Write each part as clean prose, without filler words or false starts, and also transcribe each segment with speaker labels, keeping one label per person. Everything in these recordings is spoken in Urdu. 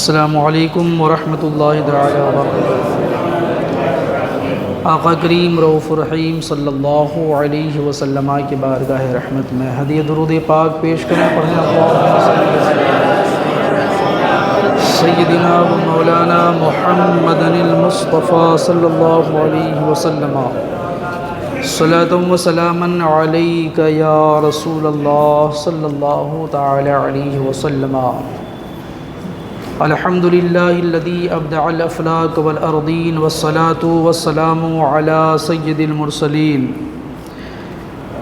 Speaker 1: السلام علیکم ورحمۃ اللہ تعالی وبرکاتہ۔ آقا کریم رؤوف الرحیم صلی اللہ علیہ وسلم کی بارگاہ رحمت میں ہدیہ درود پاک پیش کریں، پڑھیں سیدنا و مولانا محمد المصطفیٰ صلی اللہ علیہ وسلم، صلاۃ و سلاما علیک یا رسول اللہ صلی اللہ تعالی علیہ وسلم۔ الحمد للہ الذی ابدع الافلاک والارضین والصلاة والسلام علی سید المرسلین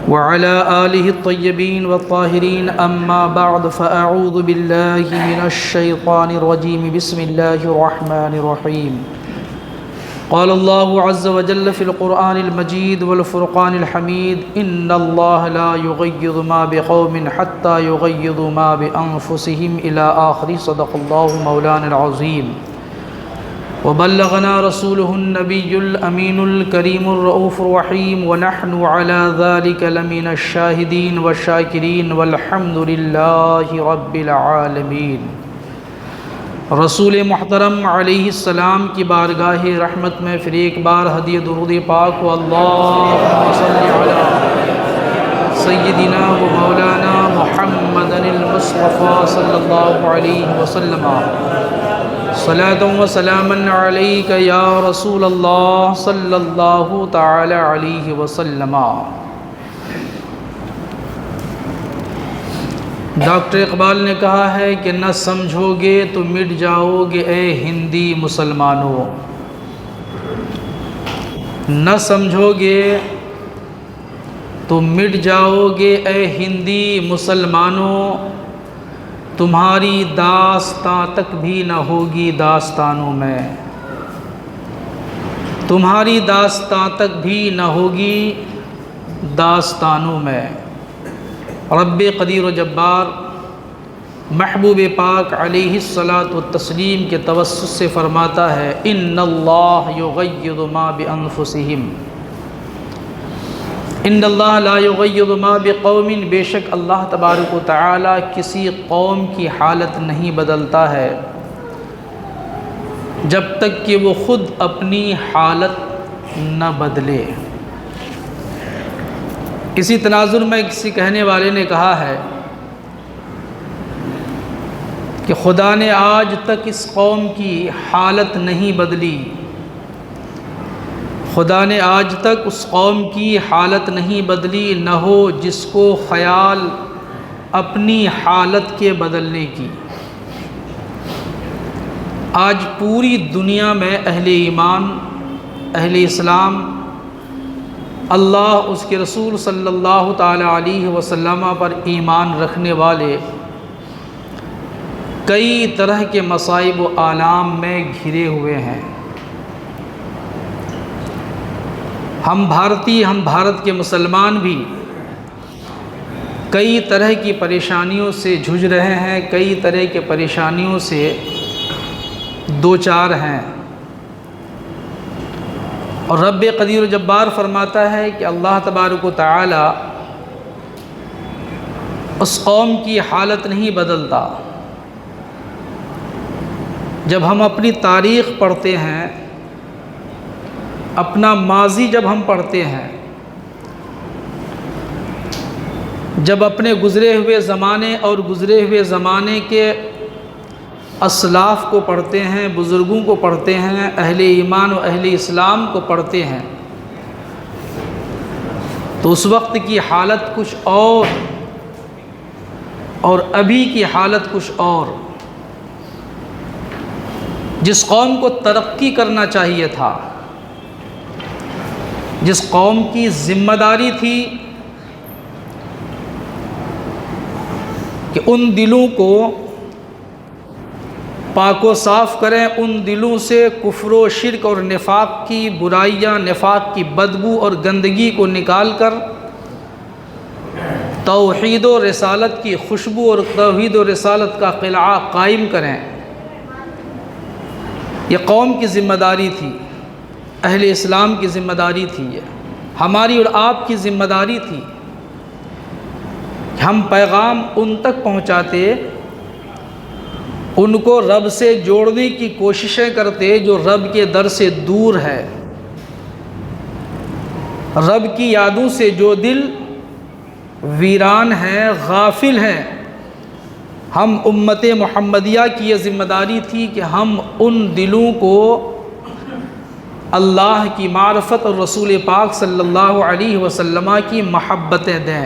Speaker 1: وعلى آلہ الطیبین والطاہرین، اما بعد فاعوذ باللہ من الشیطان الرجیم، بسم اللہ الرحمن الرحیم۔ قال اللہ عز وجل فی القرآن المجید والفرقان الحمید، ان اللہ لا یغیر ما بقوم حتی یغیروا ما بانفسهم الى آخر، صدق اللہ مولانا العظیم۔ وبلغنا رسوله النبی الامین الکریم الرؤوف الرحیم، ونحن على ذلك لمن الشاہدین والشاکرین، والحمد للہ رب العالمین۔ رسول محترم علیہ السلام کی بارگاہ رحمت میں پھر ایک بار ہدیہ درود پاک و اللہم صلی علی سیدنا و مولانا محمد المصطفیٰ صلی اللہ علیہ وسلم، صلاۃ و سلاما علیک یا رسول اللہ صلی اللہ تعالی علیہ وسلم۔ ڈاکٹر اقبال نے کہا ہے کہ نہ سمجھو گے تو مٹ جاؤ گے اے ہندی مسلمانوں، نہ سمجھو گے تو مٹ جاؤ گے اے ہندی مسلمانوں، تمہاری داستاں تک بھی نہ ہوگی داستانوں میں، تمہاری داستاں تک بھی نہ ہوگی داستانوں میں۔ رب قدیر و جبار محبوب پاک علیہ الصلاۃ والتسلیم کے توسط سے فرماتا ہے، ان اللہ یغیر ما بانفسہم، ان اللہ لا یغیر ما بقوم، بے شک اللہ تبارک و تعالی کسی قوم کی حالت نہیں بدلتا ہے جب تک کہ وہ خود اپنی حالت نہ بدلے۔ کسی تناظر میں کسی کہنے والے نے کہا ہے کہ خدا نے آج تک اس قوم کی حالت نہیں بدلی، خدا نے آج تک اس قوم کی حالت نہیں بدلی، نہ ہو جس کو خیال اپنی حالت کے بدلنے کی۔ آج پوری دنیا میں اہل ایمان، اہل اسلام، اللہ اس کے رسول صلی اللہ تعالی علیہ وسلم پر ایمان رکھنے والے کئی طرح کے مصائب و آلام میں گھرے ہوئے ہیں۔ ہم بھارت کے مسلمان بھی کئی طرح کی پریشانیوں سے جھوجھ رہے ہیں، کئی طرح کے پریشانیوں سے دوچار ہیں، اور رب قدیر و جبار فرماتا ہے کہ اللہ تبارک و تعالی اس قوم کی حالت نہیں بدلتا۔ جب ہم اپنی تاریخ پڑھتے ہیں، اپنا ماضی جب ہم پڑھتے ہیں، جب اپنے گزرے ہوئے زمانے اور گزرے ہوئے زمانے کے اسلاف کو پڑھتے ہیں، بزرگوں کو پڑھتے ہیں، اہل ایمان و اہل اسلام کو پڑھتے ہیں، تو اس وقت کی حالت کچھ اور ابھی کی حالت کچھ اور۔ جس قوم کو ترقی کرنا چاہیے تھا، جس قوم کی ذمہ داری تھی کہ ان دلوں کو پاک و صاف کریں، ان دلوں سے کفر و شرک اور نفاق کی برائیاں، نفاق کی بدبو اور گندگی کو نکال کر توحید و رسالت کی خوشبو اور توحید و رسالت کا قلعہ قائم کریں، یہ قوم کی ذمہ داری تھی، اہل اسلام کی ذمہ داری تھی، یہ ہماری اور آپ کی ذمہ داری تھی کہ ہم پیغام ان تک پہنچاتے ان کو رب سے جوڑنے کی کوششیں کرتے جو رب کے در سے دور ہے، رب کی یادوں سے جو دل ویران ہے، غافل ہے۔ ہم امت محمدیہ کی یہ ذمہ داری تھی کہ ہم ان دلوں کو اللہ کی معرفت اور رسول پاک صلی اللہ علیہ وسلم کی محبتیں دیں،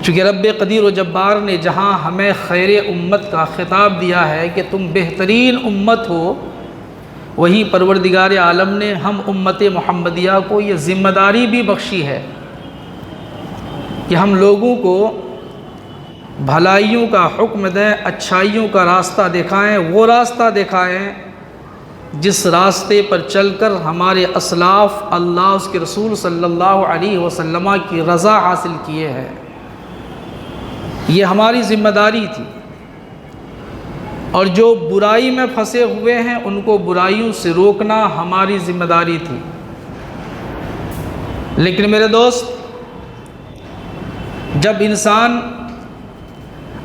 Speaker 1: چونکہ رب قدیر و جبار نے جہاں ہمیں خیر امت کا خطاب دیا ہے کہ تم بہترین امت ہو، وہیں پروردگار عالم نے ہم امت محمدیہ کو یہ ذمہ داری بھی بخشی ہے کہ ہم لوگوں کو بھلائیوں کا حکم دیں، اچھائیوں کا راستہ دکھائیں، وہ راستہ دکھائیں جس راستے پر چل کر ہمارے اسلاف اللہ اس کے رسول صلی اللہ علیہ وسلم کی رضا حاصل کیے ہیں۔ یہ ہماری ذمہ داری تھی، اور جو برائی میں پھنسے ہوئے ہیں ان کو برائیوں سے روکنا ہماری ذمہ داری تھی۔ لیکن میرے دوست، جب انسان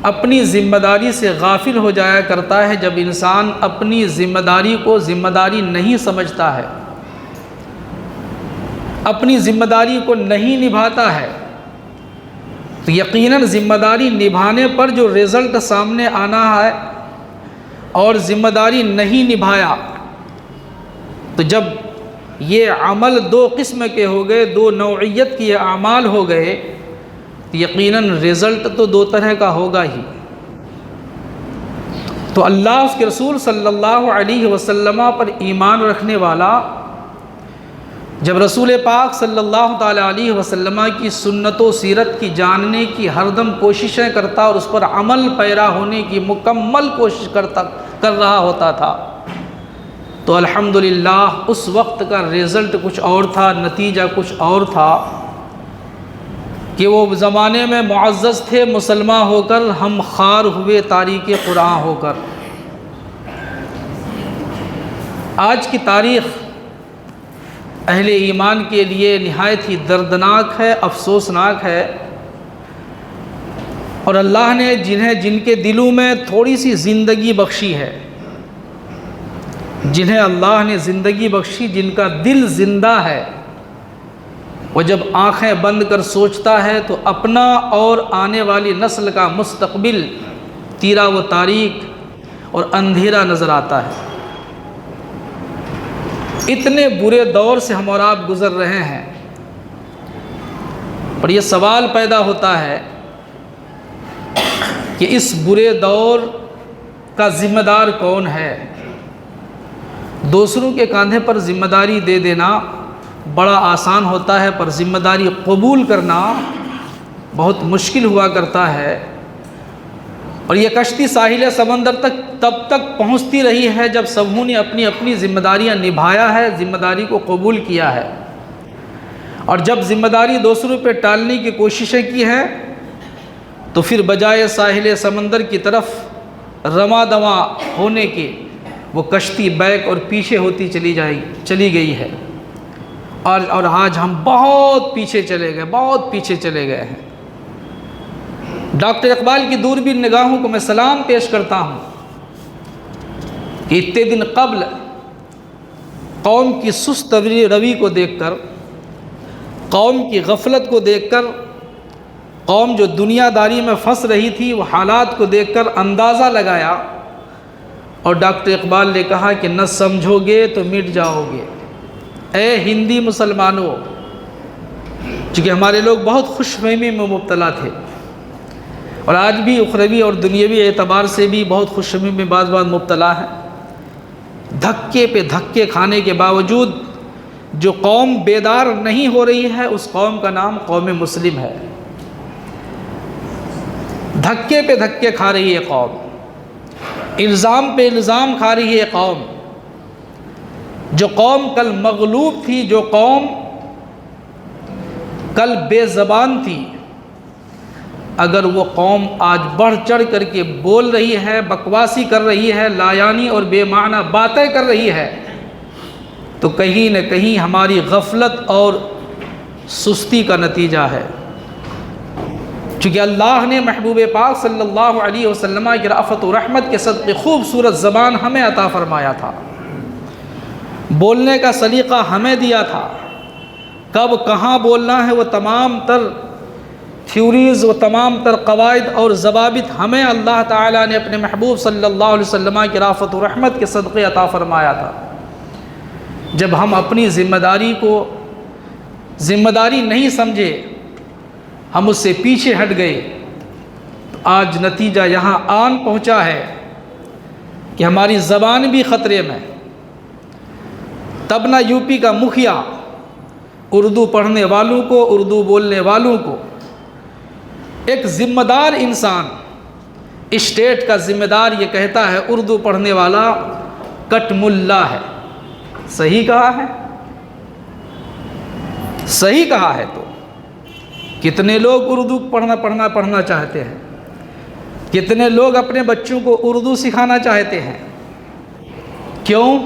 Speaker 1: اپنی ذمہ داری سے غافل ہو جایا کرتا ہے، جب انسان اپنی ذمہ داری کو ذمہ داری نہیں سمجھتا ہے، اپنی ذمہ داری کو نہیں نبھاتا ہے، تو یقیناً ذمہ داری نبھانے پر جو رزلٹ سامنے آنا ہے، اور ذمہ داری نہیں نبھایا تو جب یہ عمل دو قسم کے ہو گئے، دو نوعیت کے اعمال ہو گئے، تو یقیناً رزلٹ تو دو طرح کا ہوگا ہی۔ تو اللہ اس کے رسول صلی اللہ علیہ وسلم پر ایمان رکھنے والا جب رسول پاک صلی اللہ تعالیٰ علیہ وسلم کی سنت و سیرت کی جاننے کی ہر دم کوششیں کرتا اور اس پر عمل پیرا ہونے کی مکمل کوشش کر رہا ہوتا تھا، تو الحمدللہ اس وقت کا رزلٹ کچھ اور تھا، نتیجہ کچھ اور تھا کہ وہ زمانے میں معزز تھے مسلمان ہو کر، ہم خوار ہوئے تاریک قرآن ہو کر۔ آج کی تاریخ اہل ایمان کے لیے نہایت ہی دردناک ہے، افسوسناک ہے، اور اللہ نے جن کے دلوں میں تھوڑی سی زندگی بخشی ہے، جنہیں اللہ نے زندگی بخشی، جن کا دل زندہ ہے، وہ جب آنکھیں بند کر سوچتا ہے تو اپنا اور آنے والی نسل کا مستقبل تیرا و تاریک اور اندھیرا نظر آتا ہے۔ اتنے برے دور سے ہم اور آپ گزر رہے ہیں، اور یہ سوال پیدا ہوتا ہے کہ اس برے دور کا ذمہ دار کون ہے؟ دوسروں کے کاندھے پر ذمہ داری دے دینا بڑا آسان ہوتا ہے، پر ذمہ داری قبول کرنا بہت مشکل ہوا کرتا ہے۔ اور یہ کشتی ساحل سمندر تک تب تک پہنچتی رہی ہے جب سبھوں نے اپنی اپنی ذمہ داریاں نبھایا ہے، ذمہ داری کو قبول کیا ہے، اور جب ذمہ داری دوسروں پہ ٹالنے کی کوششیں کی ہیں تو پھر بجائے ساحل سمندر کی طرف رواں دواں ہونے کے وہ کشتی بیک اور پیچھے ہوتی چلی گئی ہے، اور آج ہم بہت پیچھے چلے گئے ہیں۔ ڈاکٹر اقبال کی دوربین نگاہوں کو میں سلام پیش کرتا ہوں کہ اتنے دن قبل قوم کی سست روی کو دیکھ کر، قوم کی غفلت کو دیکھ کر، قوم جو دنیا داری میں پھنس رہی تھی، وہ حالات کو دیکھ کر اندازہ لگایا، اور ڈاکٹر اقبال نے کہا کہ نہ سمجھو گے تو مٹ جاؤ گے۔ اے ہندی مسلمانوں، چونکہ ہمارے لوگ بہت خوش فہمی میں مبتلا تھے، اور آج بھی اخروی اور دنیاوی اعتبار سے بھی بہت خوش فہمی میں بعض مبتلا ہے۔ دھکے پہ دھکے کھانے کے باوجود جو قوم بیدار نہیں ہو رہی ہے، اس قوم کا نام قوم مسلم ہے۔ دھکے پہ دھکے کھا رہی ہے قوم، الزام پہ الزام کھا رہی ہے قوم۔ جو قوم کل مغلوب تھی، جو قوم کل بے زبان تھی، اگر وہ قوم آج بڑھ چڑھ کر کے بول رہی ہے، بکواسی کر رہی ہے، لایانی اور بے معنی باتیں کر رہی ہے، تو کہیں نہ کہیں ہماری غفلت اور سستی کا نتیجہ ہے۔ چونکہ اللہ نے محبوب پاک صلی اللہ علیہ وسلم کی رأفت و رحمت کے صدقے خوبصورت زبان ہمیں عطا فرمایا تھا، بولنے کا سلیقہ ہمیں دیا تھا، کب کہاں بولنا ہے وہ تمام تر تھیوریز و تمام تر قواعد اور ضوابط ہمیں اللہ تعالیٰ نے اپنے محبوب صلی اللہ علیہ وسلم کی رأفت و رحمت کے صدقے عطا فرمایا تھا۔ جب ہم اپنی ذمہ داری کو ذمہ داری نہیں سمجھے، ہم اس سے پیچھے ہٹ گئے، تو آج نتیجہ یہاں آن پہنچا ہے کہ ہماری زبان بھی خطرے میں۔ تب نہ یو پی کا مکھیا اردو پڑھنے والوں کو، اردو بولنے والوں کو، ایک ذمہ دار انسان اسٹیٹ کا ذمہ دار یہ کہتا ہے اردو پڑھنے والا کٹ ملا ہے۔ صحیح کہا ہے؟ صحیح کہا ہے۔ تو کتنے لوگ اردو پڑھنا چاہتے ہیں، کتنے لوگ اپنے بچوں کو اردو سکھانا چاہتے ہیں، کیوں؟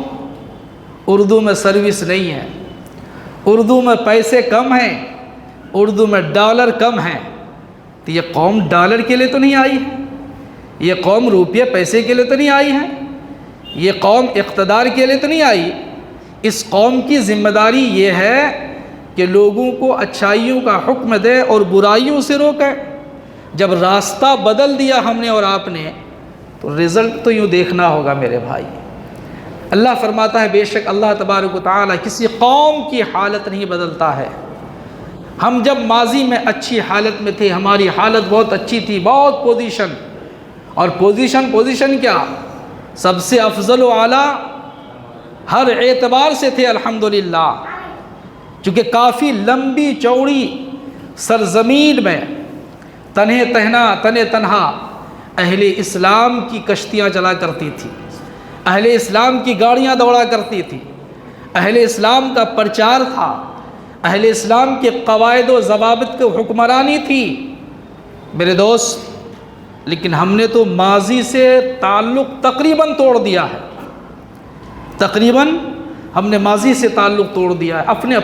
Speaker 1: اردو میں سروس نہیں ہے، اردو میں پیسے کم ہیں، اردو میں ڈالر کم ہیں۔ تو یہ قوم ڈالر کے لیے تو نہیں آئی ہے، یہ قوم روپیے پیسے کے لیے تو نہیں آئی ہے، یہ قوم اقتدار کے لیے تو نہیں آئی۔ اس قوم کی ذمہ داری یہ ہے کہ لوگوں کو اچھائیوں کا حکم دے اور برائیوں سے روکے۔ جب راستہ بدل دیا ہم نے اور آپ نے، تو رزلٹ تو یوں دیکھنا ہوگا میرے بھائی۔ اللہ فرماتا ہے بے شک اللہ تبارک و تعالیٰ کسی قوم کی حالت نہیں بدلتا ہے۔ ہم جب ماضی میں اچھی حالت میں تھے، ہماری حالت بہت اچھی تھی، بہت پوزیشن، اور پوزیشن کیا، سب سے افضل و اعلیٰ ہر اعتبار سے تھے الحمدللہ۔ چونکہ کافی لمبی چوڑی سرزمین میں تنہا اہل اسلام کی کشتیاں چلا کرتی تھی، اہل اسلام کی گاڑیاں دوڑا کرتی تھی، اہل اسلام کا پرچار تھا، اہل اسلام کے قواعد و ضوابط کی حکمرانی تھی میرے دوست۔ لیکن ہم نے تو ماضی سے تعلق تقریباً توڑ دیا ہے، تقریباً ہم نے ماضی سے تعلق توڑ دیا ہے، اپنے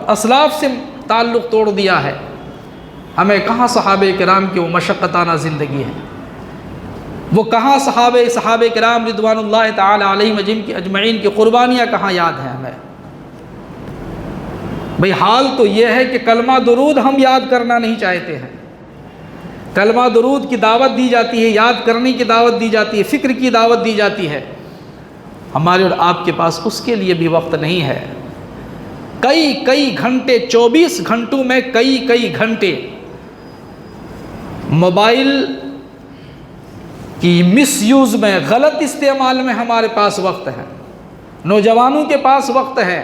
Speaker 1: اسلاف سے تعلق توڑ دیا ہے۔ ہمیں کہاں صحابہ کرام کی وہ مشقتانہ زندگی ہے، وہ کہاں صحابہ کرام رضوان اللہ تعالی علیہم اجمعین کی قربانیاں کہاں یاد ہیں ہمیں؟ بھئی حال تو یہ ہے کہ کلمہ درود ہم یاد کرنا نہیں چاہتے ہیں، کلمہ درود کی دعوت دی جاتی ہے، یاد کرنے کی دعوت دی جاتی ہے، فکر کی دعوت دی جاتی ہے، ہمارے اور آپ کے پاس اس کے لیے بھی وقت نہیں ہے۔ کئی گھنٹے، 24 گھنٹوں میں کئی گھنٹے موبائل کی مس یوز میں، غلط استعمال میں ہمارے پاس وقت ہے۔ نوجوانوں کے پاس وقت ہے،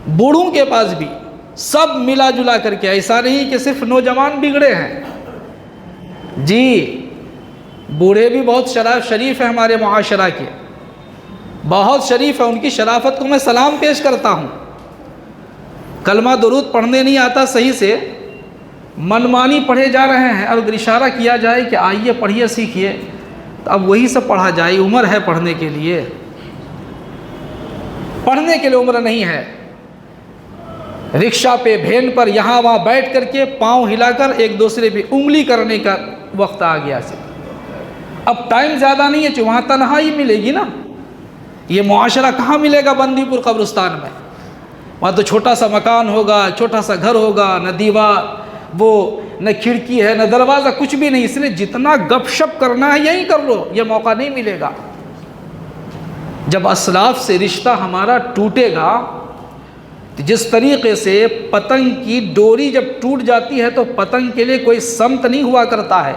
Speaker 1: بوڑھوں کے پاس بھی، سب ملا جلا کر کے۔ ایسا نہیں کہ صرف نوجوان بگڑے ہیں، جی بوڑھے بھی بہت شریف ہیں، ہمارے معاشرہ کے بہت شریف ہیں، ان کی شرافت کو میں سلام پیش کرتا ہوں۔ کلمہ درود پڑھنے نہیں آتا صحیح سے، منمانی پڑھے جا رہے ہیں، اور اگر اشارہ کیا جائے کہ آئیے پڑھیے سیکھیے تو اب وہی سب پڑھا جائے۔ عمر ہے پڑھنے کے لیے؟ پڑھنے کے لیے عمر نہیں ہے۔ رکشہ پہ، بھین پر، یہاں وہاں بیٹھ کر کے پاؤں ہلا کر ایک دوسرے پہ انگلی کرنے کا وقت آ گیا سے۔ اب ٹائم زیادہ نہیں ہے، وہاں تنہائی ملے گی نا۔ یہ معاشرہ کہاں ملے گا بندی پور قبرستان میں؟ وہاں تو چھوٹا سا مکان ہوگا، چھوٹا سا گھر ہوگا، نہ دیوار، وہ نہ کھڑکی ہے، نہ دروازہ، کچھ بھی نہیں۔ اس لیے جتنا گپ شپ کرنا ہے یہی کر لو، یہ موقع نہیں ملے گا۔ جب اسلاف سے رشتہ ہمارا ٹوٹے گا، جس طریقے سے پتنگ کی ڈوری جب ٹوٹ جاتی ہے تو پتنگ کے لیے کوئی سمت نہیں ہوا کرتا ہے،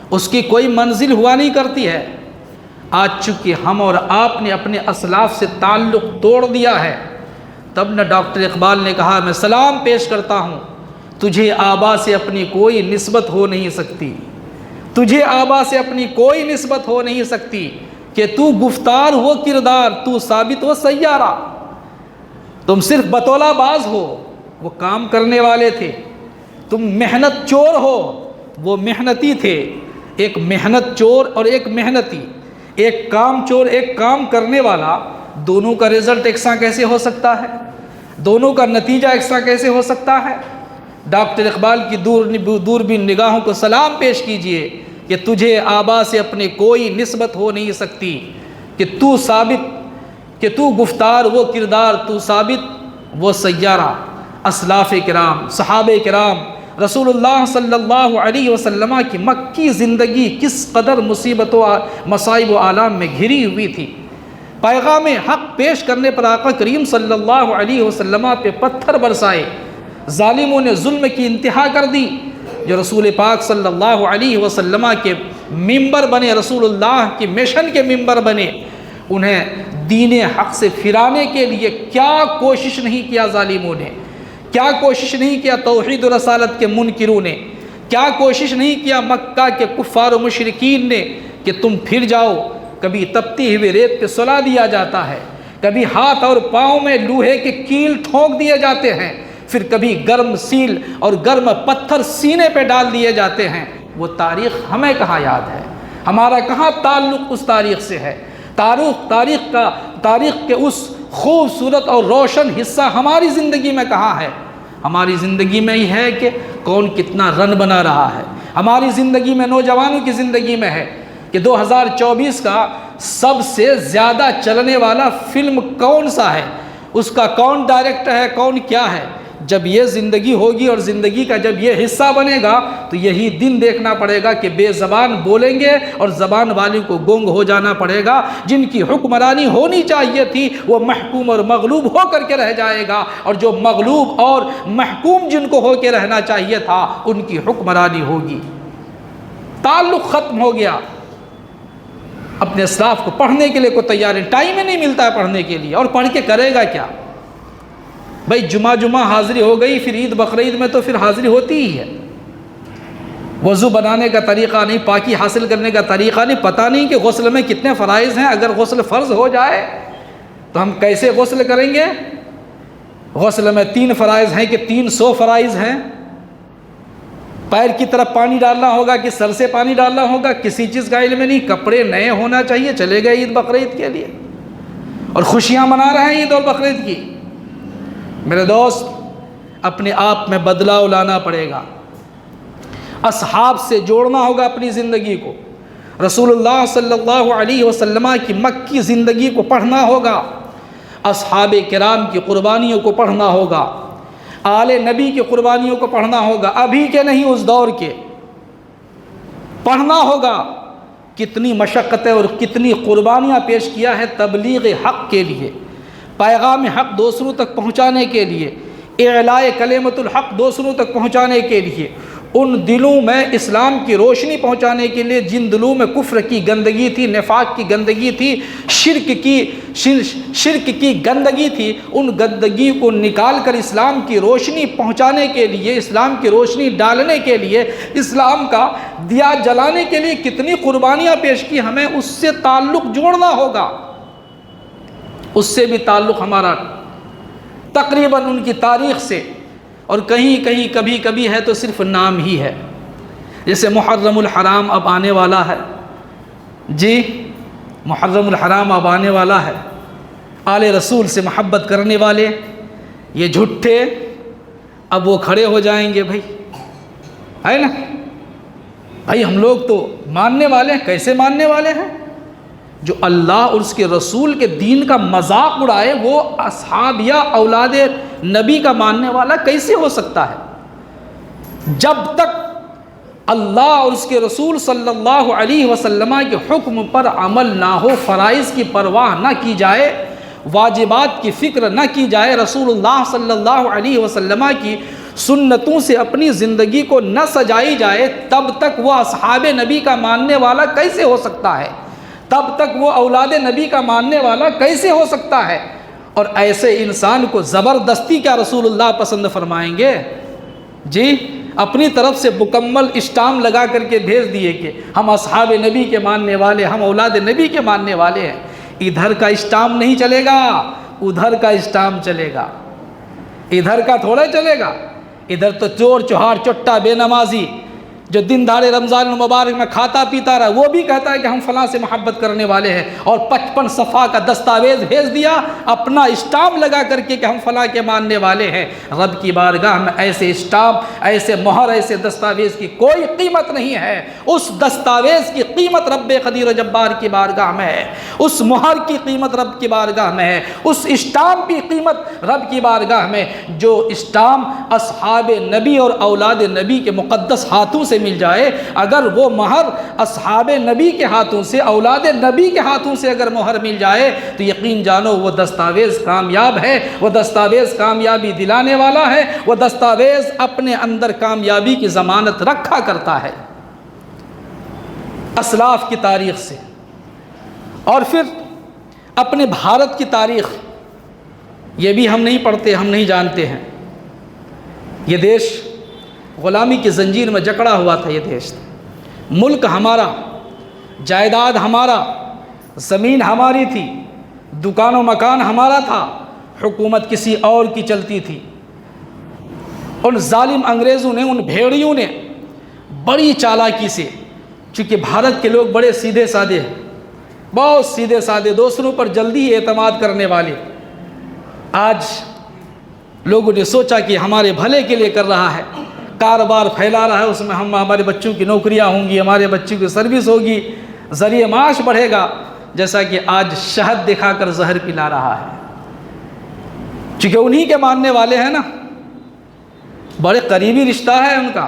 Speaker 1: اس کی کوئی منزل ہوا نہیں کرتی ہے۔ آج چونکہ ہم اور آپ نے اپنے اسلاف سے تعلق توڑ دیا ہے، تب نہ ڈاکٹر اقبال نے کہا میں سلام پیش کرتا ہوں، تجھے آبا سے اپنی کوئی نسبت ہو نہیں سکتی، تجھے آبا سے اپنی کوئی نسبت ہو نہیں سکتی، کہ تو گفتار ہو کردار، تو ثابت ہو سیارہ۔ تم صرف بطولہ باز ہو، وہ کام کرنے والے تھے۔ تم محنت چور ہو، وہ محنتی تھے۔ ایک محنت چور اور ایک محنتی، ایک کام چور ایک کام کرنے والا، دونوں کا رزلٹ یکساں کیسے ہو سکتا ہے؟ دونوں کا نتیجہ یکساں کیسے ہو سکتا ہے؟ ڈاکٹر اقبال کی دوربین نگاہوں کو سلام پیش کیجئے کہ تجھے آبا سے اپنے کوئی نسبت ہو نہیں سکتی، کہ تو ثابت، کہ تو گفتار وہ کردار، تو ثابت وہ سیارہ۔ اسلاف کرام، صحابہ کرام، رسول اللہ صلی اللہ علیہ وسلم کی مکی زندگی کس قدر مصیبت و مصائب و آلام میں گھری ہوئی تھی۔ پیغام حق پیش کرنے پر آقا کریم صلی اللہ علیہ وسلم پہ پتھر برسائے، ظالموں نے ظلم کی انتہا کر دی، جو رسول پاک صلی اللہ علیہ وسلم کے ممبر بنے، رسول اللہ کی مشن کے ممبر بنے، انہیں دین حق سے پھرانے کے لیے کیا کوشش نہیں کیا ظالموں نے، کیا کوشش نہیں کیا توحید و رسالت کے منکروں نے، کیا کوشش نہیں کیا مکہ کے کفار و مشرکین نے کہ تم پھر جاؤ۔ کبھی تپتی ہوئی ریت پہ سلا دیا جاتا ہے، کبھی ہاتھ اور پاؤں میں لوہے کے کیل ٹھونک دیے جاتے ہیں، پھر کبھی گرم سیل اور گرم پتھر سینے پہ ڈال دیے جاتے ہیں۔ وہ تاریخ ہمیں کہاں یاد ہے؟ ہمارا کہاں تعلق اس تاریخ سے ہے؟ تاریخ کے اس خوبصورت اور روشن حصہ ہماری زندگی میں کہاں ہے؟ ہماری زندگی میں ہی ہے کہ کون کتنا رن بنا رہا ہے، ہماری زندگی میں، نوجوانوں کی زندگی میں ہے کہ 2024 کا سب سے زیادہ چلنے والا فلم کون سا ہے، اس کا کون ڈائریکٹر ہے، کون کیا ہے۔ جب یہ زندگی ہوگی اور زندگی کا جب یہ حصہ بنے گا تو یہی دن دیکھنا پڑے گا کہ بے زبان بولیں گے اور زبان والی کو گونگ ہو جانا پڑے گا۔ جن کی حکمرانی ہونی چاہیے تھی وہ محکوم اور مغلوب ہو کر کے رہ جائے گا، اور جو مغلوب اور محکوم جن کو ہو کے رہنا چاہیے تھا ان کی حکمرانی ہوگی۔ تعلق ختم ہو گیا۔ اپنے اسلاف کو پڑھنے کے لیے کوئی تیار ہے، ٹائم ہی نہیں ملتا ہے پڑھنے کے لیے، اور پڑھ کے کرے گا کیا؟ بھائی جمعہ حاضری ہو گئی، پھر عید بقرعید میں تو پھر حاضری ہوتی ہی ہے۔ وضو بنانے کا طریقہ نہیں، پاکی حاصل کرنے کا طریقہ نہیں، پتہ نہیں کہ غسل میں کتنے فرائض ہیں۔ اگر غسل فرض ہو جائے تو ہم کیسے غسل کریں گے؟ غسل میں 3 فرائض ہیں کہ 300 فرائض ہیں؟ پیر کی طرف پانی ڈالنا ہوگا کہ سر سے پانی ڈالنا ہوگا؟ کسی چیز کا علم نہیں۔ کپڑے نئے ہونا چاہیے، چلے گئے عید بقرعید کے لیے، اور خوشیاں منا رہے ہیں عید اور بقرعید کی۔ میرے دوست، اپنے آپ میں بدلاؤ لانا پڑے گا، اصحاب سے جوڑنا ہوگا اپنی زندگی کو، رسول اللہ صلی اللہ علیہ وسلم کی مکی زندگی کو پڑھنا ہوگا، اصحاب کرام کی قربانیوں کو پڑھنا ہوگا، آل نبی کی قربانیوں کو پڑھنا ہوگا، ابھی کے نہیں اس دور کے پڑھنا ہوگا۔ کتنی مشقتیں اور کتنی قربانیاں پیش کیا ہے تبلیغ حق کے لیے، پیغام حق دوسروں تک پہنچانے کے لیے، اعلاء کلمۃ الحق دوسروں تک پہنچانے کے لیے، ان دلوں میں اسلام کی روشنی پہنچانے کے لیے جن دلوں میں کفر کی گندگی تھی، نفاق کی گندگی تھی، شرک کی گندگی تھی، ان گندگی کو نکال کر اسلام کی روشنی پہنچانے کے لیے، اسلام کی روشنی ڈالنے کے لیے، اسلام کا دیا جلانے کے لیے کتنی قربانیاں پیش کی۔ ہمیں اس سے تعلق جوڑنا ہوگا، اس سے بھی تعلق ہمارا تقریباً ان کی تاریخ سے، اور کہیں کہیں کبھی کبھی ہے تو صرف نام ہی ہے۔ جیسے محرم الحرام اب آنے والا ہے، جی محرم الحرام اب آنے والا ہے، آل رسول سے محبت کرنے والے یہ جھٹے اب وہ کھڑے ہو جائیں گے، بھائی ہے نا، بھائی ہم لوگ تو ماننے والے ہیں۔ کیسے ماننے والے ہیں؟ جو اللہ اور اس کے رسول کے دین کا مذاق اڑائے وہ اصحاب یا اولاد نبی کا ماننے والا کیسے ہو سکتا ہے؟ جب تک اللہ اور اس کے رسول صلی اللہ علیہ وسلم کے حکم پر عمل نہ ہو، فرائض کی پرواہ نہ کی جائے، واجبات کی فکر نہ کی جائے، رسول اللہ صلی اللہ علیہ وسلم کی سنتوں سے اپنی زندگی کو نہ سجائی جائے، تب تک وہ اصحاب نبی کا ماننے والا کیسے ہو سکتا ہے؟ تب تک وہ اولاد نبی کا ماننے والا کیسے ہو سکتا ہے؟ اور ایسے انسان کو زبردستی کیا رسول اللہ پسند فرمائیں گے؟ جی اپنی طرف سے مکمل اسٹام لگا کر کے بھیج دیے کہ ہم اصحاب نبی کے ماننے والے، ہم اولاد نبی کے ماننے والے ہیں۔ ادھر کا اسٹام نہیں چلے گا، ادھر کا اسٹام چلے گا، ادھر کا تھوڑا چلے گا۔ ادھر تو چور چہار چٹا بے نمازی جو دن دہاڑے رمضان المبارک میں کھاتا پیتا رہا، وہ بھی کہتا ہے کہ ہم فلاں سے محبت کرنے والے ہیں، اور 55 صفحہ کا دستاویز بھیج دیا اپنا اسٹامپ لگا کر کے کہ ہم فلاں کے ماننے والے ہیں۔ رب کی بارگاہ میں ایسے اسٹامپ، ایسے مہر، ایسے دستاویز کی کوئی قیمت نہیں ہے۔ اس دستاویز کی قیمت رب قدیر و جبار کی بارگاہ میں ہے، اس مہر کی قیمت رب کی بارگاہ میں ہے، اس اسٹامپ کی قیمت رب کی بارگاہ میں۔ جو اسٹامپ اصحاب نبی اور اولاد نبی کے مقدس ہاتھوں سے مل جائے، اگر وہ مہر اصحاب نبی کے ہاتھوں سے، اولاد نبی کے ہاتھوں سے اگر مہر مل جائے تو یقین جانو وہ دستاویز کامیاب ہے، وہ دستاویز کامیابی دلانے والا ہے، وہ دستاویز اپنے اندر کامیابی کی ضمانت رکھا کرتا ہے اسلاف کی تاریخ سے۔ اور پھر اپنے بھارت کی تاریخ یہ بھی ہم نہیں پڑھتے، ہم نہیں جانتے ہیں۔ یہ دیش غلامی کی زنجیر میں جکڑا ہوا تھا، یہ دیش ملک ہمارا، جائیداد ہمارا، زمین ہماری تھی، دکان و مکان ہمارا تھا، حکومت کسی اور کی چلتی تھی۔ ان ظالم انگریزوں نے، ان بھیڑیوں نے بڑی چالاکی سے، چونکہ بھارت کے لوگ بڑے سیدھے سادے ہیں، بہت سیدھے سادے، دوسروں پر جلدی اعتماد کرنے والے، آج لوگوں نے سوچا کہ ہمارے بھلے کے لیے کر رہا ہے، کاروبار پھیلا رہا ہے، اس میں ہمارے بچوں کی نوکریاں ہوں گی، ہمارے بچوں کی سروس ہوگی، ذریعہ معاش بڑھے گا، جیسا کہ آج شہد دکھا کر زہر پلا رہا ہے۔ چونکہ انہی کے ماننے والے ہیں نا، بڑے قریبی رشتہ ہے ان کا،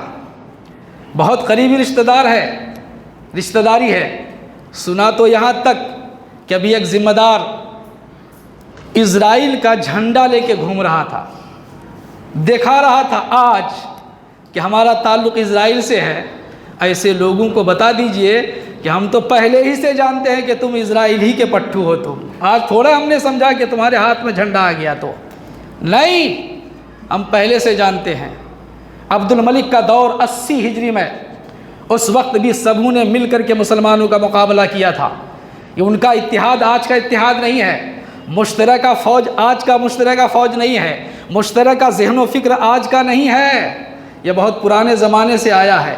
Speaker 1: بہت قریبی رشتہ دار ہے، رشتہ داری ہے۔ سنا تو یہاں تک کہ ابھی ایک ذمہ دار اسرائیل کا جھنڈا لے کے گھوم رہا تھا، دکھا رہا تھا آج کہ ہمارا تعلق اسرائیل سے ہے۔ ایسے لوگوں کو بتا دیجئے کہ ہم تو پہلے ہی سے جانتے ہیں کہ تم اسرائیل ہی کے پٹھو ہو، تم آج تھوڑا ہم نے سمجھا کہ تمہارے ہاتھ میں جھنڈا آ گیا، تو نہیں، ہم پہلے سے جانتے ہیں۔ عبد الملک کا دور 80 ہجری میں، اس وقت بھی سبھوں نے مل کر کے مسلمانوں کا مقابلہ کیا تھا۔ یہ ان کا اتحاد آج کا اتحاد نہیں ہے، مشترکہ فوج آج کا مشترکہ فوج نہیں ہے، مشترکہ ذہن و فکر آج کا نہیں ہے، یہ بہت پرانے زمانے سے آیا ہے۔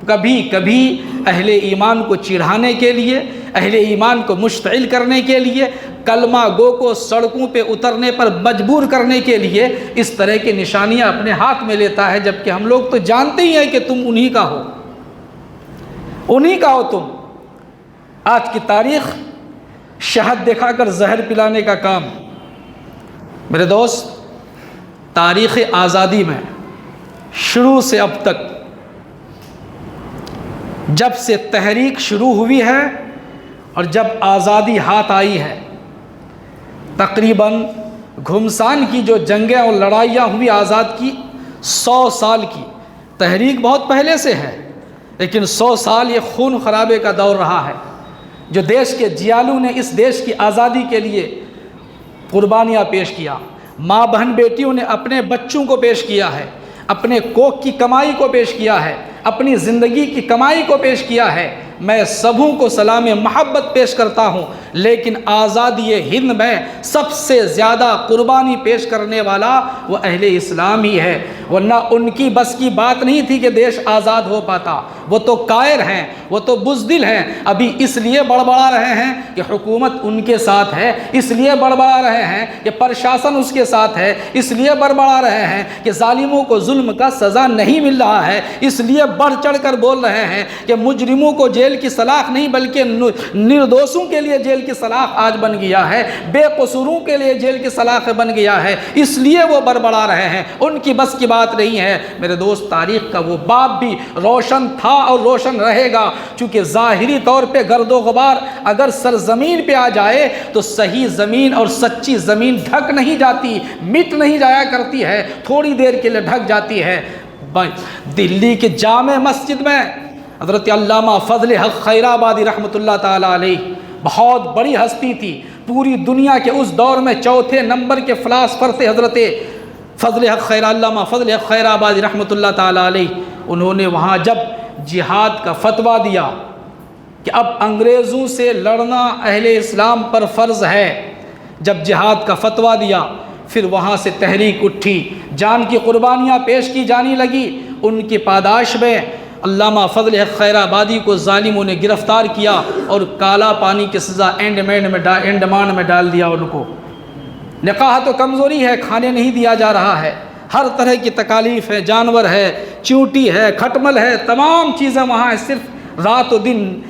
Speaker 1: کبھی کبھی اہل ایمان کو چڑھانے کے لیے، اہل ایمان کو مشتعل کرنے کے لیے، کلمہ گو کو سڑکوں پہ اترنے پر مجبور کرنے کے لیے اس طرح کی نشانیاں اپنے ہاتھ میں لیتا ہے، جبکہ ہم لوگ تو جانتے ہی ہیں کہ تم انہی کا ہو، انہی کا ہو تم۔ آج کی تاریخ شہد دکھا کر زہر پلانے کا کام۔ میرے دوست، تاریخ آزادی میں شروع سے اب تک جب سے تحریک شروع ہوئی ہے اور جب آزادی ہاتھ آئی ہے، تقریباً گھمسان کی جو جنگیں اور لڑائیاں ہوئی آزاد کی، 100 سال کی تحریک بہت پہلے سے ہے، لیکن 100 سال یہ خون خرابے کا دور رہا ہے۔ جو دیش کے جیالوں نے اس دیش کی آزادی کے لیے قربانیاں پیش کیا، ماں بہن بیٹیوں نے اپنے بچوں کو پیش کیا ہے، اپنے کوکھ کی کمائی کو پیش کیا ہے، اپنی زندگی کی کمائی کو پیش کیا ہے، میں سبھوں کو سلام محبت پیش کرتا ہوں، لیکن آزادی ہند میں سب سے زیادہ قربانی پیش کرنے والا وہ اہل اسلام ہی ہے، ورنہ ان کی بس کی بات نہیں تھی کہ دیش آزاد ہو پاتا۔ وہ تو کائر ہیں، وہ تو بزدل ہیں، ابھی اس لیے بڑبڑا رہے ہیں کہ حکومت ان کے ساتھ ہے، اس لیے بڑبڑا رہے ہیں کہ پرشاسن اس کے ساتھ ہے، اس لیے بڑبڑا رہے ہیں کہ ظالموں کو ظلم کا سزا نہیں مل رہا ہے، اس لیے بڑھ چڑھ کر بول رہے ہیں کہ مجرموں کو جیل کی سلاخ نہیں بلکہ نردوشوں کے لیے جیل کی سلاخ آج بن گیا ہے، بے قصوروں کے لیے جیل کی سلاخ بن گیا ہے، اس لیے وہ بڑبڑا رہے ہیں، ان کی بس کی بات نہیں ہے۔ میرے دوست، تاریخ کا وہ باب بھی روشن تھا اور روشن رہے گا، چونکہ ظاہری طور پہ گرد و غبار اگر سرزمین پہ آ جائے تو صحیح زمین اور سچی زمین ڈھک نہیں جاتی، مٹ نہیں جایا کرتی ہے، تھوڑی دیر کے لیے ڈھک جاتی ہے۔ دلی کے جامع مسجد میں حضرت علامہ فضل حق خیرآبادی رحمۃ اللہ تعالی علیہ، بہت بڑی ہستی تھی، پوری دنیا کے اس دور میں چوتھے نمبر کے فلاسفر تھے حضرت علامہ فضل حق خیرآبادی رحمۃ اللہ تعالی علیہ۔ انہوں نے وہاں جب جہاد کا فتویٰ دیا کہ اب انگریزوں سے لڑنا اہل اسلام پر فرض ہے، جب جہاد کا فتویٰ دیا، پھر وہاں سے تحریک اٹھی، جان کی قربانیاں پیش کی جانے لگی، ان کی پاداش میں علامہ فضل حق خیر آبادی کو ظالموں نے گرفتار کیا اور کالا پانی کی سزا انڈمان میں ڈال دیا ان کو۔ نکاح تو کمزوری ہے، کھانے نہیں دیا جا رہا ہے، ہر طرح کی تکالیف ہے، جانور ہے، چیونٹی ہے، کھٹمل ہے، تمام چیزیں وہاں ہیں، صرف رات و دن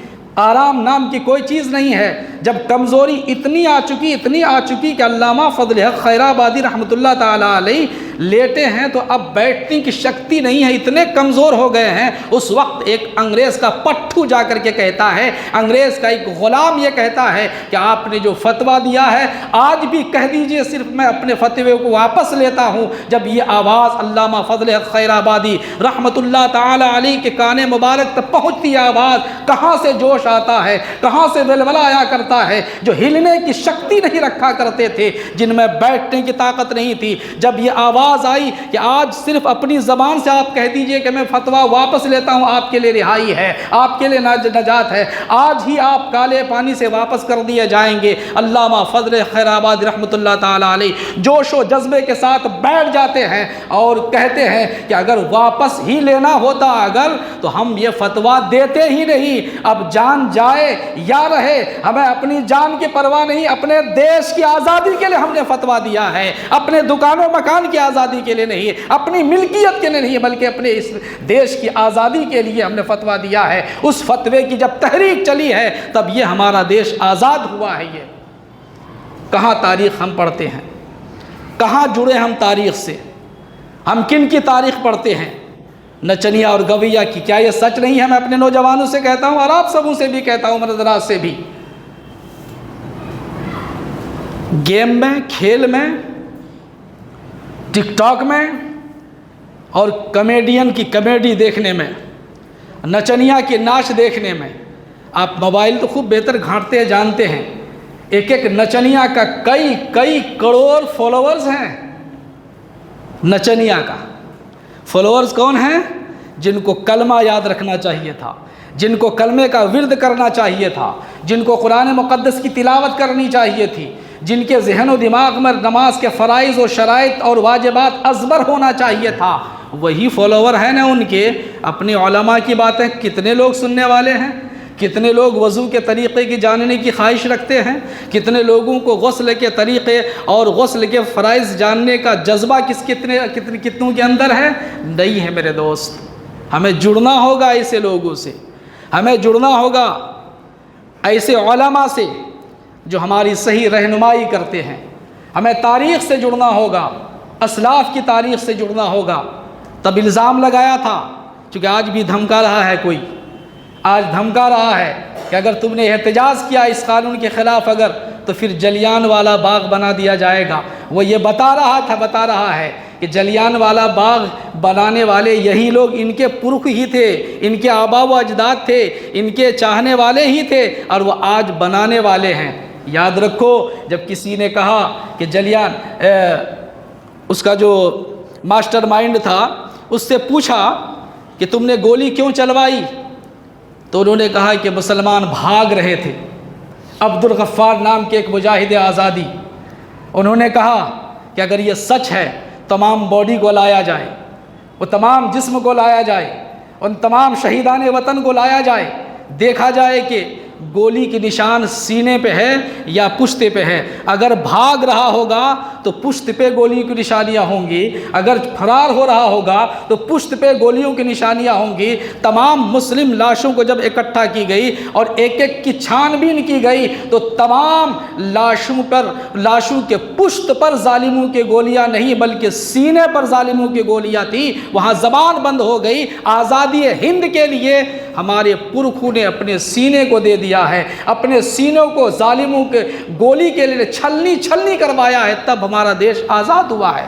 Speaker 1: آرام نام کی کوئی چیز نہیں ہے۔ جب کمزوری اتنی آ چکی کہ علامہ فضل حق خیر آبادی رحمۃ اللہ تعالیٰ علیہ لیٹے ہیں تو اب بیٹھنے کی شکتی نہیں ہے، اتنے کمزور ہو گئے ہیں۔ اس وقت ایک انگریز کا پٹھو جا کر کے کہتا ہے، انگریز کا ایک غلام یہ کہتا ہے کہ آپ نے جو فتویٰ دیا ہے آج بھی کہہ دیجئے، صرف میں اپنے فتوے کو واپس لیتا ہوں۔ جب یہ آواز علامہ فضل حق خیر آبادی رحمۃ اللہ تعالیٰ علیہ کے کان مبارک تک پہنچتی ہے، آواز کہاں سے جوش آتا ہے، کہاں سے ولولہ آیا کرتا ہے۔ جو ہلنے کی شکتی نہیں رکھا کرتے تھے، جن میں بیٹھنے کی طاقت نہیں تھی، جب یہ آواز آئی کہ آج صرف اپنی زبان سے آپ کہہ دیجئے کہ میں فتویٰ واپس لیتا ہوں، آپ کے لیے رہائی ہے، آپ کے لیے نجات ہے، آج ہی آپ کالے پانی سے واپس کر دیے جائیں گے۔ علامہ فضل خیر آبادی رحمۃ اللہ تعالیٰ علیہ جوش و جذبے کے ساتھ بیٹھ جاتے ہیں اور کہتے ہیں کہ اگر واپس ہی لینا ہوتا تو ہم یہ فتویٰ دیتے ہی نہیں، اب جان جائے یا رہے ہمیں اپنی جان کی پرواہ نہیں، اپنے دیش کی آزادی کے لیے ہم نے فتویٰ دیا ہے، اپنے دکان و مکان کی آزادی کے لیے نہیں، اپنی ملکیت کے لیے نہیں، بلکہ اپنے اس دیش کی آزادی کے لیے ہم نے فتویٰ دیا ہے۔ اس فتوے کی جب تحریک چلی ہے تب یہ ہمارا دیش آزاد ہوا ہے۔ یہ کہاں تاریخ ہم پڑھتے ہیں، کہاں جڑے ہم تاریخ سے، ہم کن کی تاریخ پڑھتے ہیں؟ نچنیا اور گویا کی۔ کیا یہ سچ نہیں ہے؟ میں اپنے نوجوانوں سے کہتا ہوں اور آپ سبوں سے بھی کہتا ہوں، مرحضرات سے بھی، گیم میں، کھیل میں، ٹک ٹاک میں اور کمیڈین کی کمیڈی دیکھنے میں، نچنیا کی ناچ دیکھنے میں، آپ موبائل تو خوب بہتر گھانٹتے ہیں، جانتے ہیں، ایک نچنیا کا کئی کروڑ فالوورز ہیں۔ نچنیا کا فالوورز کون ہیں؟ جن کو کلمہ یاد رکھنا چاہیے تھا، جن کو کلمے کا ورد کرنا چاہیے تھا، جن کو قرآن مقدس کی تلاوت کرنی چاہیے تھی، جن کے ذہن و دماغ میں نماز کے فرائض و شرائط اور واجبات ازبر ہونا چاہیے تھا، وہی فالوور ہیں نا ان کے۔ اپنی علماء کی باتیں کتنے لوگ سننے والے ہیں؟ کتنے لوگ وضو کے طریقے کی جاننے کی خواہش رکھتے ہیں؟ کتنے لوگوں کو غسل کے طریقے اور غسل کے فرائض جاننے کا جذبہ کتنوں کے اندر ہے؟ نہیں ہے میرے دوست۔ ہمیں جڑنا ہوگا ایسے لوگوں سے، ہمیں جڑنا ہوگا ایسے علماء سے جو ہماری صحیح رہنمائی کرتے ہیں، ہمیں تاریخ سے جڑنا ہوگا، اسلاف کی تاریخ سے جڑنا ہوگا۔ تب الزام لگایا تھا، چونکہ آج بھی دھمکا رہا ہے کوئی، آج دھمکا رہا ہے کہ اگر تم نے احتجاج کیا اس قانون کے خلاف تو پھر جلیان والا باغ بنا دیا جائے گا۔ وہ یہ بتا رہا ہے کہ جلیان والا باغ بنانے والے یہی لوگ، ان کے پرخ ہی تھے، ان کے آبا و اجداد تھے، ان کے چاہنے والے ہی تھے، اور وہ آج بنانے والے ہیں۔ یاد رکھو، جب کسی نے کہا کہ جلیان اس کا جو ماسٹر مائنڈ تھا، اس سے پوچھا کہ تم نے گولی کیوں چلوائی؟ تو انہوں نے کہا کہ مسلمان بھاگ رہے تھے۔ عبد الغفار نام کے ایک مجاہد آزادی، انہوں نے کہا کہ اگر یہ سچ ہے، تمام باڈی کو لایا جائے، وہ تمام جسم کو لایا جائے، ان تمام شہیدان وطن کو لایا جائے، دیکھا جائے کہ گولی کی نشان سینے پہ ہے یا پشت پہ ہے۔ اگر بھاگ رہا ہوگا تو پشت پہ گولی کی نشانیاں ہوں گی، اگر فرار ہو رہا ہوگا تو پشت پہ گولیوں کی نشانیاں ہوں گی۔ تمام مسلم لاشوں کو جب اکٹھا کی گئی اور ایک ایک کی چھان بین کی گئی تو تمام لاشوں کے پشت پر ظالموں کی گولیاں نہیں بلکہ سینے پر ظالموں کی گولیاں تھیں۔ وہاں زبان بند ہو گئی۔ آزادی ہند کے لیے ہمارے پرکھوں نے اپنے سینے کو دے دیا ہے، اپنے سینوں کو ظالموں کے گولی کے لیے چھلنی کروایا ہے، تب ہمارا دیش آزاد ہوا ہے۔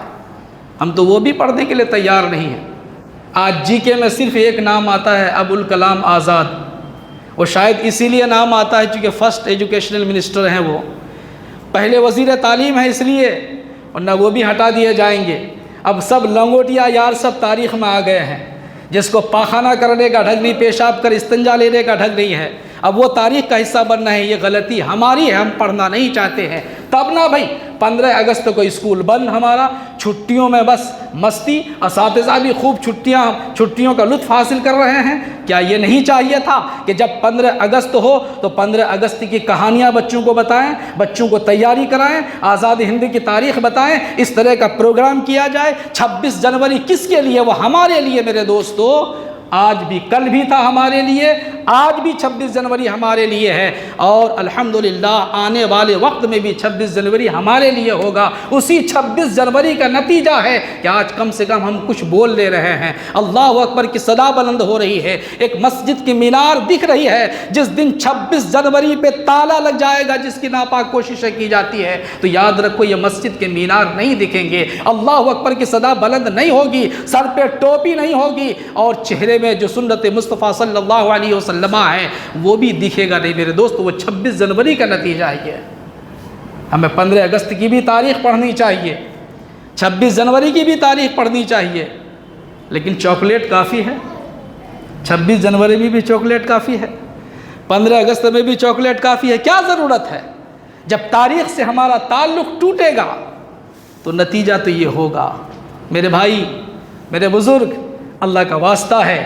Speaker 1: ہم تو وہ بھی پڑھنے کے لیے تیار نہیں ہیں۔ آج جی کے میں صرف ایک نام آتا ہے، ابوالکلام آزاد۔ وہ شاید اسی لیے نام آتا ہے چونکہ فرسٹ ایجوکیشنل منسٹر ہیں، وہ پہلے وزیر تعلیم ہیں، اس لیے، ورنہ وہ بھی ہٹا دیے جائیں گے۔ اب سب لنگوٹیا یار سب تاریخ میں آ گئے ہیں، جس کو پاخانہ کرنے کا ڈھنگ نہیں، پیشاب کر استنجا لینے کا ڈھنگ نہیں ہے، اب وہ تاریخ کا حصہ بننا ہے۔ یہ غلطی ہماری ہے، ہم پڑھنا نہیں چاہتے ہیں۔ تب نہ بھائی 15 اگست کو اسکول بند ہمارا، چھٹیوں میں بس مستی، اساتذہ بھی خوب چھٹیوں کا لطف حاصل کر رہے ہیں۔ کیا یہ نہیں چاہیے تھا کہ جب 15 اگست ہو تو 15 اگست کی کہانیاں بچوں کو بتائیں، بچوں کو تیاری کرائیں، آزاد ہند کی تاریخ بتائیں، اس طرح کا پروگرام کیا جائے؟ 26 جنوری کس کے لیے؟ وہ ہمارے لیے میرے دوستو، آج بھی، کل بھی تھا ہمارے لیے، آج بھی 26 جنوری ہمارے لیے ہے، اور الحمدللہ آنے والے وقت میں بھی 26 جنوری ہمارے لیے ہوگا۔ اسی 26 جنوری کا نتیجہ ہے کہ آج کم سے کم ہم کچھ بول لے رہے ہیں، اللہ اکبر کی صدا بلند ہو رہی ہے، ایک مسجد کی مینار دکھ رہی ہے۔ جس دن 26 جنوری پہ تالا لگ جائے گا، جس کی ناپاک کوششیں کی جاتی ہے، تو یاد رکھو یہ مسجد کے مینار نہیں دکھیں گے، اللہ اکبر کی صدا بلند نہیں ہوگی، سر پہ ٹوپی نہیں ہوگی، اور چہرے میں جو سنت مصطفیٰ صلی اللہ علیہ وسلم ہے وہ بھی دکھے گا نہیں میرے دوست۔ وہ 26 جنوری کا نتیجہ ہے یہ۔ ہمیں 15 اگست کی بھی تاریخ پڑھنی چاہیے، 26 جنوری کی بھی تاریخ پڑھنی چاہیے، لیکن چاکلیٹ کافی ہے، 26 جنوری میں بھی چاکلیٹ کافی ہے، 15 اگست میں بھی چاکلیٹ کافی ہے۔ کیا ضرورت ہے؟ جب تاریخ سے ہمارا تعلق ٹوٹے گا تو نتیجہ تو یہ ہوگا۔ میرے بھائی، میرے بزرگ، اللہ کا واسطہ ہے،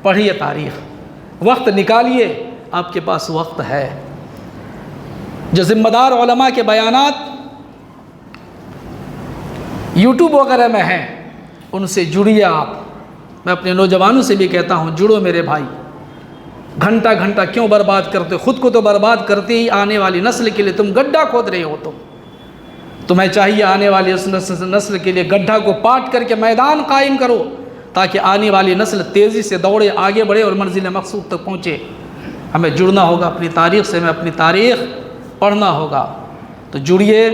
Speaker 1: پڑھیے تاریخ، وقت نکالیے، آپ کے پاس وقت ہے۔ جو ذمہ دار علماء کے بیانات یوٹیوب وغیرہ میں ہیں، ان سے جڑیے آپ۔ میں اپنے نوجوانوں سے بھی کہتا ہوں، جڑو میرے بھائی، گھنٹہ گھنٹہ کیوں برباد کرتے؟ خود کو تو برباد کرتے ہی، آنے والی نسل کے لیے تم گڈھا کھود رہے ہو۔ تمہیں چاہیے آنے والی نسل کے لیے گڈھا کو پاٹ کر کے میدان قائم کرو، تاکہ آنے والی نسل تیزی سے دوڑے، آگے بڑھے اور منزل مقصود تک پہنچے۔ ہمیں جڑنا ہوگا اپنی تاریخ سے، ہمیں اپنی تاریخ پڑھنا ہوگا۔ تو جڑیے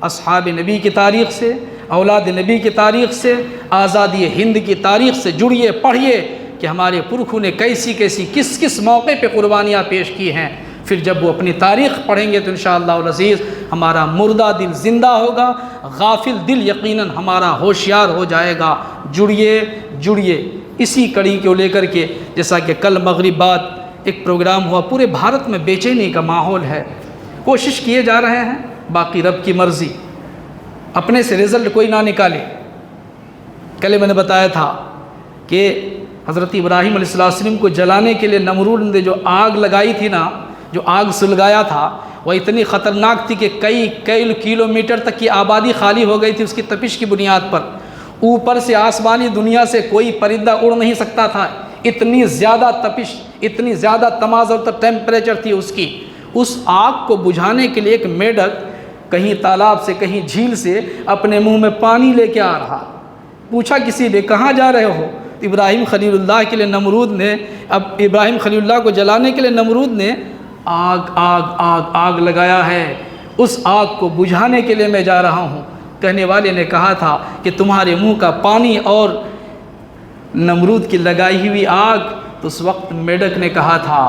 Speaker 1: اصحاب نبی کی تاریخ سے، اولاد نبی کی تاریخ سے، آزادی ہند کی تاریخ سے جڑیے، پڑھیے کہ ہمارے پرکھوں نے کیسی کس کس موقع پہ قربانیاں پیش کی ہیں۔ پھر جب وہ اپنی تاریخ پڑھیں گے تو انشاءاللہ العزیز ہمارا مردہ دل زندہ ہوگا، غافل دل یقیناً ہمارا ہوشیار ہو جائے گا۔ جڑیے اسی کڑی کو لے کر کے، جیسا کہ کل مغرب بعد ایک پروگرام ہوا، پورے بھارت میں بے چینی کا ماحول ہے، کوشش کیے جا رہے ہیں، باقی رب کی مرضی، اپنے سے رزلٹ کوئی نہ نکالے۔ کل میں نے بتایا تھا کہ حضرت ابراہیم علیہ السلام کو جلانے کے لیے نمرود نے جو آگ لگائی تھی نا، جو آگ سلگایا تھا، وہ اتنی خطرناک تھی کہ کئی کلومیٹر تک کی آبادی خالی ہو گئی تھی اس کی تپش کی بنیاد پر۔ اوپر سے آسمانی دنیا سے کوئی پرندہ اڑ نہیں سکتا تھا، اتنی زیادہ تپش، اتنی زیادہ تمازر ٹیمپریچر تھی اس کی۔ اس آگ کو بجھانے کے لیے ایک میڈک کہیں تالاب سے، کہیں جھیل سے اپنے منہ میں پانی لے کے آ رہا۔ پوچھا کسی نے، کہاں جا رہے ہو؟ ابراہیم خلیل اللہ کے لیے نمرود نے، اب ابراہیم خلیل اللہ کو جلانے کے لیے نمرود نے آگ لگایا ہے، اس آگ کو بجھانے کے لیے میں جا رہا ہوں۔ کہنے والے نے کہا تھا کہ تمہارے منہ کا پانی اور نمرود کی لگائی ہوئی آگ، تو اس وقت میڈک نے کہا تھا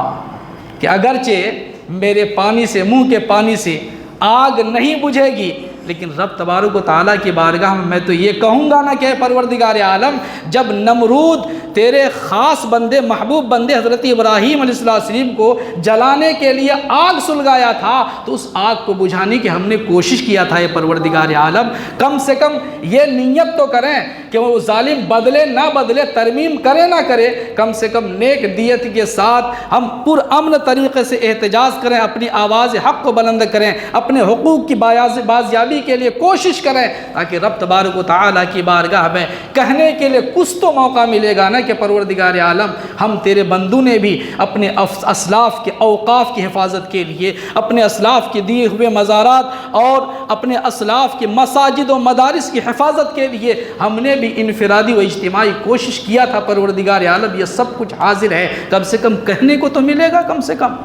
Speaker 1: کہ اگرچہ میرے پانی سے، منہ کے پانی سے آگ نہیں بجھے گی، لیکن رب تبارک و تعالیٰ کی بارگاہ میں تو یہ کہوں گا نا کہ پروردگار عالم، جب نمرود تیرے خاص بندے، محبوب بندے حضرت ابراہیم علیہ السلام کو جلانے کے لیے آگ سلگایا تھا، تو اس آگ کو بجھانے کی ہم نے کوشش کیا تھا۔ یہ پروردگار عالم، کم سے کم یہ نیت تو کریں کہ وہ ظالم بدلے نہ بدلے، ترمیم کرے نہ کرے، کم سے کم نیک نیت کے ساتھ ہم پرامن طریقے سے احتجاج کریں، اپنی آواز حق کو بلند کریں، اپنے حقوق کی بازیابی کے لیے کوشش کریں، تاکہ رب تبارک و تعالیٰ کی بارگاہ میں کہنے کے لیے کچھ تو موقع ملے گا نا کہ پروردگار عالم، ہم تیرے بندوں نے بھی اپنے اسلاف کے اوقاف کی حفاظت کے لیے، اپنے اسلاف کے دیے ہوئے مزارات اور اپنے اسلاف کے مساجد و مدارس کی حفاظت کے لیے ہم نے بھی انفرادی و اجتماعی کوشش کیا تھا۔ پروردگار عالم، یہ سب کچھ حاضر ہے، کم سے کم کہنے کو تو ملے گا کم سے کم۔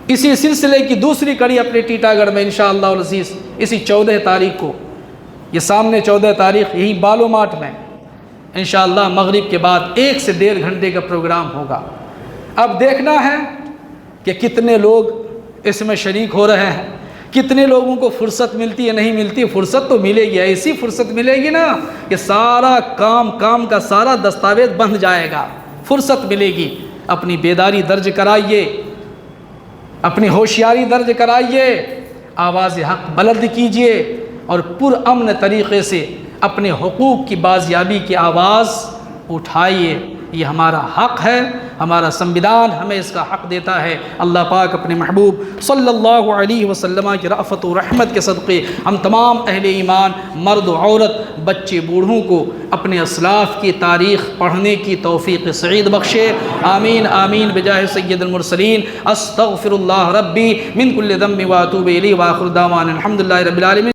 Speaker 1: اسی سلسلے کی دوسری کڑی اپنے ٹیٹاگڑھ میں انشاءاللہ العزیز اسی 14 تاریخ کو، یہ سامنے 14 تاریخ یہی بالو ماٹ میں انشاءاللہ مغرب کے بعد 1 سے 1.5 گھنٹے کا پروگرام ہوگا۔ اب دیکھنا ہے کہ کتنے لوگ اس میں شریک ہو رہے ہیں، کتنے لوگوں کو فرصت ملتی ہے، نہیں ملتی۔ فرصت تو ملے گی، ایسی فرصت ملے گی نا کہ سارا کام کا سارا دستاویز بن جائے گا، فرصت ملے گی۔ اپنی بیداری درج کرائیے، اپنی ہوشیاری درج کرائیے، آواز حق بلند کیجئے اور پرامن طریقے سے اپنے حقوق کی بازیابی کی آواز اٹھائیے۔ یہ ہمارا حق ہے، ہمارا سنویدھان ہمیں اس کا حق دیتا ہے۔ اللہ پاک اپنے محبوب صلی اللہ علیہ وسلم کی رأفت و رحمت کے صدقے ہم تمام اہل ایمان، مرد و عورت، بچے بوڑھوں کو اپنے اسلاف کی تاریخ پڑھنے کی توفیق سعید بخشے۔ آمین آمین بجاہ سید المرسلین۔ استغفر اللہ ربی من کل ذنب واتوب الیہ، وآخر دعوانا الحمد للہ رب العالمین۔